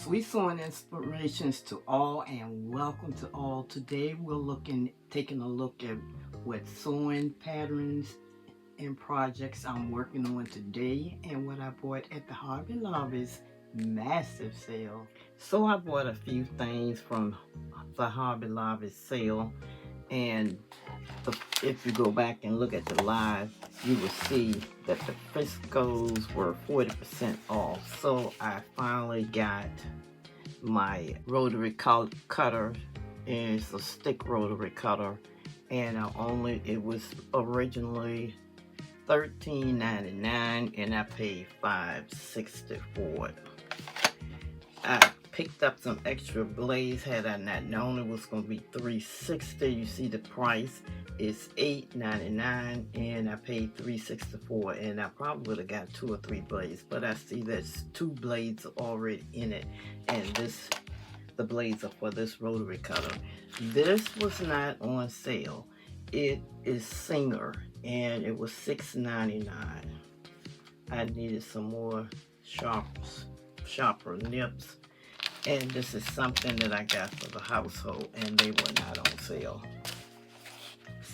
Sweet sewing inspirations to all, and welcome to all. Today we're taking a look at what sewing patterns and projects I'm working on today and what I bought at the Hobby Lobby's massive sale. So I bought a few things from the Hobby Lobby sale, and if you go back and look at the live, you will see that the Friscoes were 40% off. So I finally got my rotary cutter. It's a stick rotary cutter, and it was originally $13.99 and I paid $5.60 for it. I picked up some extra blades. Had I not known it was going to be $3.60, you see the price is $8.99 and I paid $3.64, and I probably would have got 2 or 3 blades, but I see there's 2 blades already in it, and the blades are for this rotary cutter. This was not on sale. It is Singer and it was $6.99. I needed some more sharper nips, and this is something that I got for the household, and they were not on sale.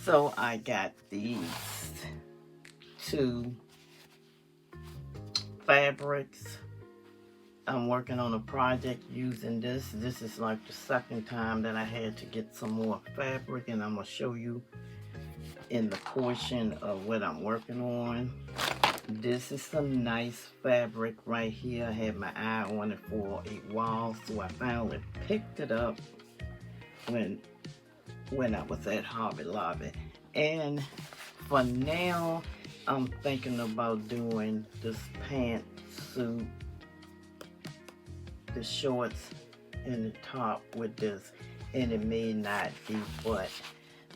So I got these 2 fabrics. I'm working on a project using this. This is like the second time that I had to get some more fabric, and I'm going to show you in the portion of what I'm working on. This is some nice fabric right here. I had my eye on it for a while, so I finally picked it up when I was at Hobby Lobby. And for now, I'm thinking about doing this pantsuit, the shorts and the top with this, and it may not be, but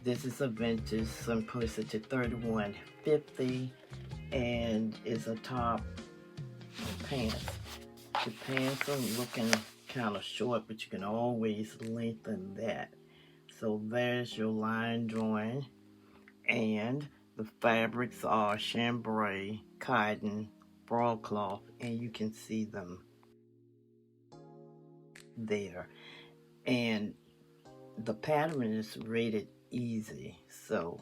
this is a vintage Simplicity 3150, and it's a top and pants. The pants are looking kind of short, but you can always lengthen that. So there's your line drawing, and the fabrics are chambray, cotton, broadcloth, and you can see them there. And the pattern is rated easy, so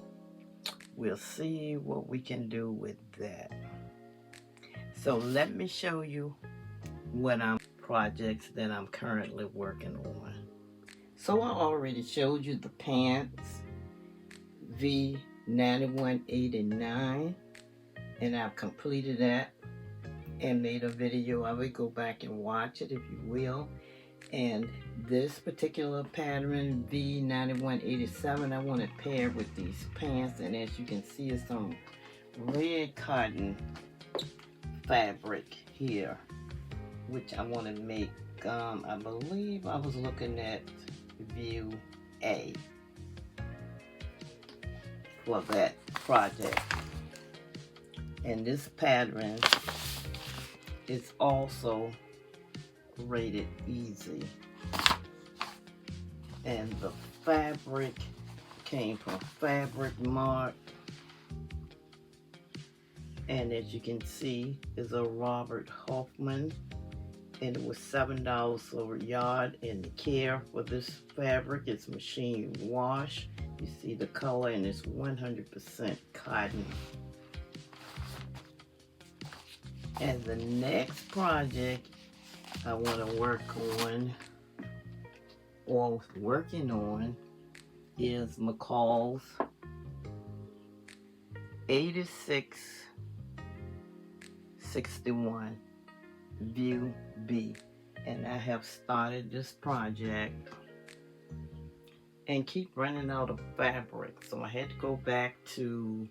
we'll see what we can do with that. So let me show you projects that I'm currently working on. So I already showed you the pants, V9189, and I've completed that and made a video. I will go back and watch it if you will. And this particular pattern, V9187, I want to pair with these pants, and as you can see, it's some red cotton fabric here, which I want to make. I believe I was looking at view A for that project. And this pattern is also rated easy, and the fabric came from Fabric Mart, and as you can see is a Robert Hoffman, and it was $7 a yard. And the care for this fabric is machine wash. You see the color, and it's 100% cotton. And the next project I want to work on, or working on, is McCall's 8661 View B. And I have started this project and keep running out of fabric, so I had to go back to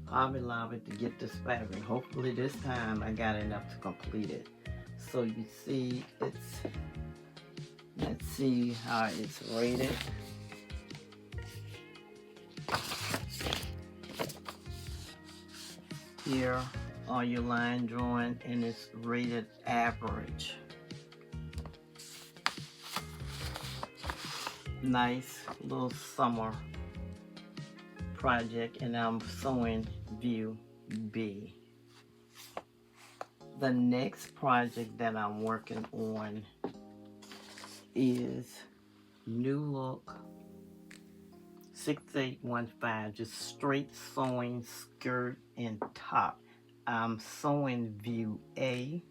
Hobby Lobby to get this fabric. Hopefully this time I got enough to complete it. So you see, let's see how it's rated. Here are your line drawing, and it's rated average. Nice little summer project, and I'm sewing view B. The next project that I'm working on is New Look 6815, just straight sewing skirt and top. I'm sewing view A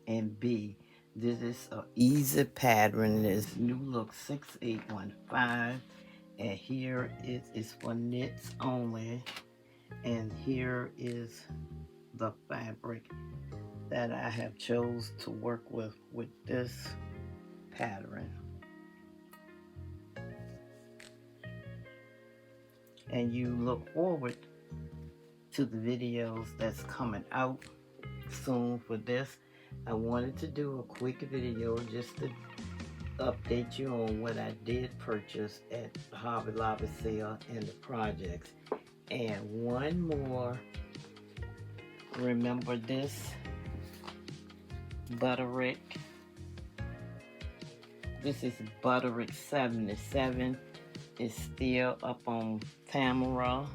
and B. This is an easy pattern. It's New Look 6815, and here it is for knits only, and here is the fabric that I have chose to work with this pattern. And you look forward to the videos that's coming out soon for this. I wanted to do a quick video just to update you on what I did purchase at Hobby Lobby sale and the projects. And one more, remember this Butterick. This is Butterick 77. It's still up on Tamara.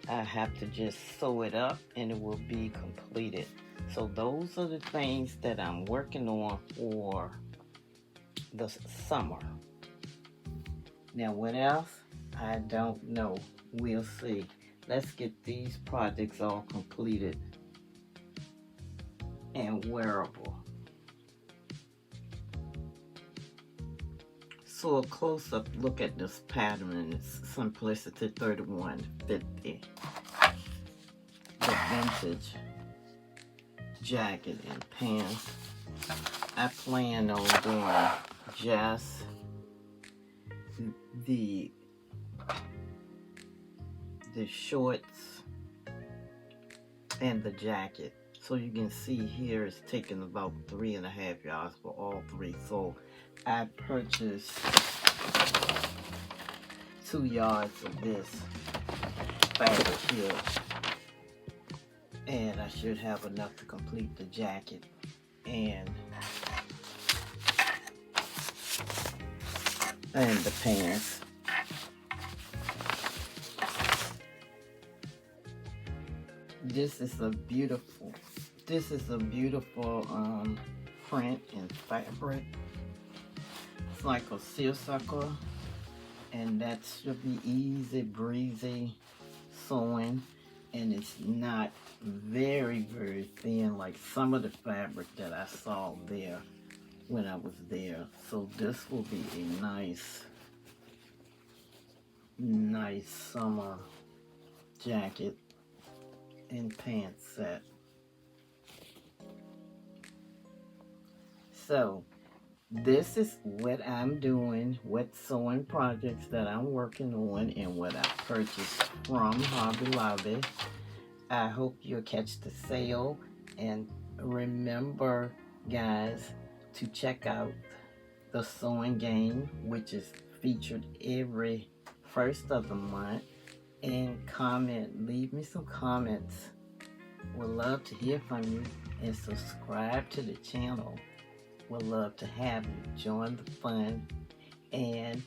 I have to just sew it up and it will be completed. So those are the things that I'm working on for the summer. Now what else? I don't know. We'll see. Let's get these projects all completed and wearable. So a close-up look at this pattern is Simplicity 3150. The vintage jacket and pants. I plan on doing just the shorts and the jacket. So you can see here it's taking about 3.5 yards for all three. So I purchased 2 yards of this fabric here, and I should have enough to complete the jacket and the pants. This is a beautiful print and fabric. It's like a seersucker, and that should be easy breezy sewing, and it's not very thin like some of the fabric that I saw there when I was there. So this will be a nice summer jacket and pants set. So this is what I'm doing, what sewing projects that I'm working on, and what I purchased from Hobby Lobby. I hope you'll catch the sale, and remember guys to check out the sewing game, which is featured every first of the month, and leave me some comments. Would love to hear from you, and subscribe to the channel. Would love to have you join the fun. And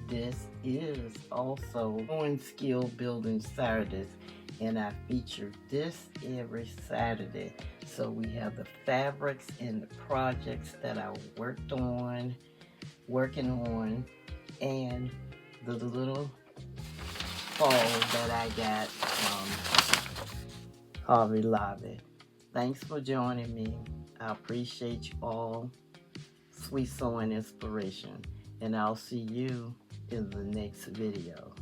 this is also Sewing Skill Building Saturdays, and I feature this every Saturday. So we have the fabrics and the projects that I working on, and the little fall that I got from Hobby Lobby. Thanks for joining me. I appreciate you all. Sweet sewing inspiration, and I'll see you in the next video.